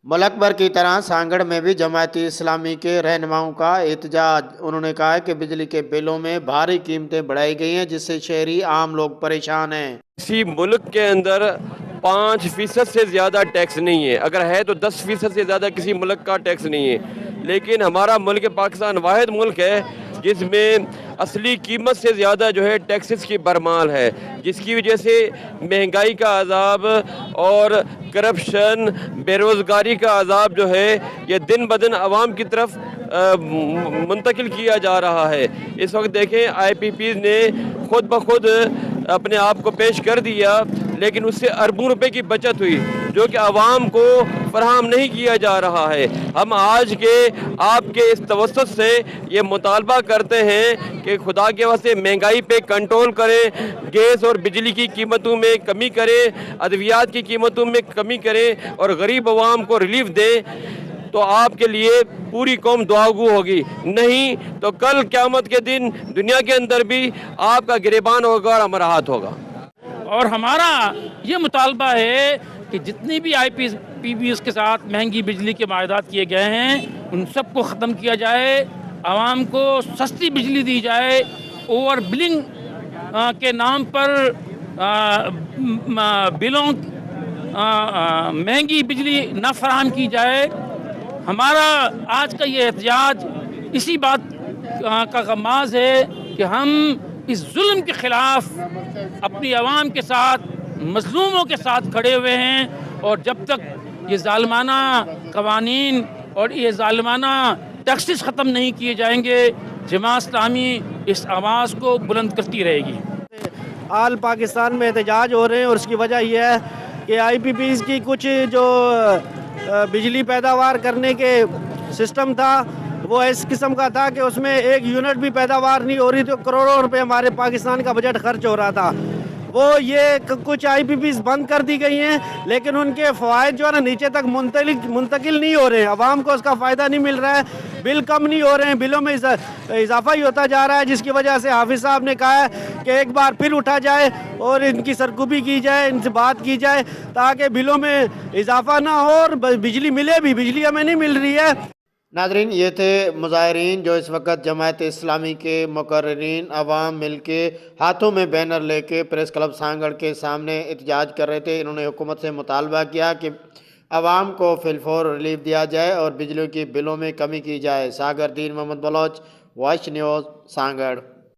मुल्क भर की तरह सांगड़ में भी जमायती इस्लामी के रहनुमाओं का एहतजाज। उन्होंने कहा है कि बिजली के बिलों में भारी कीमतें बढ़ाई गई हैं, जिससे शहरी आम लोग परेशान हैं। इसी मुल्क के अंदर 5% से ज़्यादा टैक्स नहीं है, अगर है तो 10% से ज़्यादा किसी मुल्क का टैक्स नहीं है। लेकिन हमारा मुल्क पाकिस्तान वाहिद मुल्क है जिसमें असली कीमत से ज़्यादा जो है टैक्सेस की बरमाल है, जिसकी वजह से महंगाई का अजाब और करप्शन, बेरोज़गारी का अजाब जो है ये दिन ब दिन आवाम की तरफ मुंतकिल किया जा रहा है। इस वक्त देखें IPPs ने खुद ब खुद अपने आप को पेश कर दिया, लेकिन उससे अरबों रुपए की बचत हुई जो कि आवाम को फराहम नहीं किया जा रहा है। हम आज के आपके इस तवस्सुत से ये मुतालबा करते हैं कि खुदा के वास्ते महंगाई पे कंट्रोल करें, गैस और बिजली की कीमतों में कमी करें, अद्वियात की कीमतों में कमी करें और गरीब आवाम को रिलीफ दें, तो आपके लिए पूरी कौम दुआगू होगी। नहीं तो कल क़यामत के दिन दुनिया के अंदर भी आपका गिरेबान होगा और अमराहत होगा। और हमारा ये मुतालबा है कि जितनी भी IPPs के साथ महंगी बिजली के माहदात किए गए हैं उन सबको ख़त्म किया जाए, आवाम को सस्ती बिजली दी जाए, ओवर बिलिंग के नाम पर बिलों महंगी बिजली न फराहम की जाए। हमारा आज का ये एहतजाज इसी बात का गमाज़ है कि हम इस जुल्म के ख़िलाफ़ अपनी आवाम के साथ, मज़लूमों के साथ खड़े हुए हैं, और जब तक ये ज़ालिमाना कवानीन और ये ज़ालिमाना टैक्सेस ख़त्म नहीं किए जाएंगे, जमात इस्लामी इस आवाज़ को बुलंद करती रहेगी। आल पाकिस्तान में एहतजाज हो रहे हैं और उसकी वजह यह है कि IPPs की कुछ जो बिजली पैदावार करने के सिस्टम था वो इस किस्म का था कि उसमें एक यूनिट भी पैदावार नहीं हो रही थी, तो करोड़ों रुपए हमारे पाकिस्तान का बजट खर्च हो रहा था। वो ये कुछ IPPs बंद कर दी गई हैं, लेकिन उनके फ़वाइद जो है ना नीचे तक मुंतकिल नहीं हो रहे हैं, आवाम को उसका फ़ायदा नहीं मिल रहा है, बिल कम नहीं हो रहे हैं, बिलों में इजाफा ही होता जा रहा है, जिसकी वजह से हाफिज़ साहब ने कहा है कि एक बार फिर उठा जाए और इनकी सरकुबी की जाए, इनसे बात की जाए ताकि बिलों में इजाफा ना हो और बिजली मिले भी। बिजली हमें नहीं मिल रही है। नाज़रीन, ये थे मुज़ाहिरीन जो इस वक्त जमायत इस्लामी के मुकर्रिरीन अवाम मिल के हाथों में बैनर लेके प्रेस क्लब सांगड़ के सामने एहतजाज कर रहे थे। इन्होंने हुकूमत से मुतालबा किया कि अवाम को फिलफौर रिलीफ दिया जाए और बिजली के बिलों में कमी की जाए। Sagar Din Mohammad Baloch, voice news, Sanghar.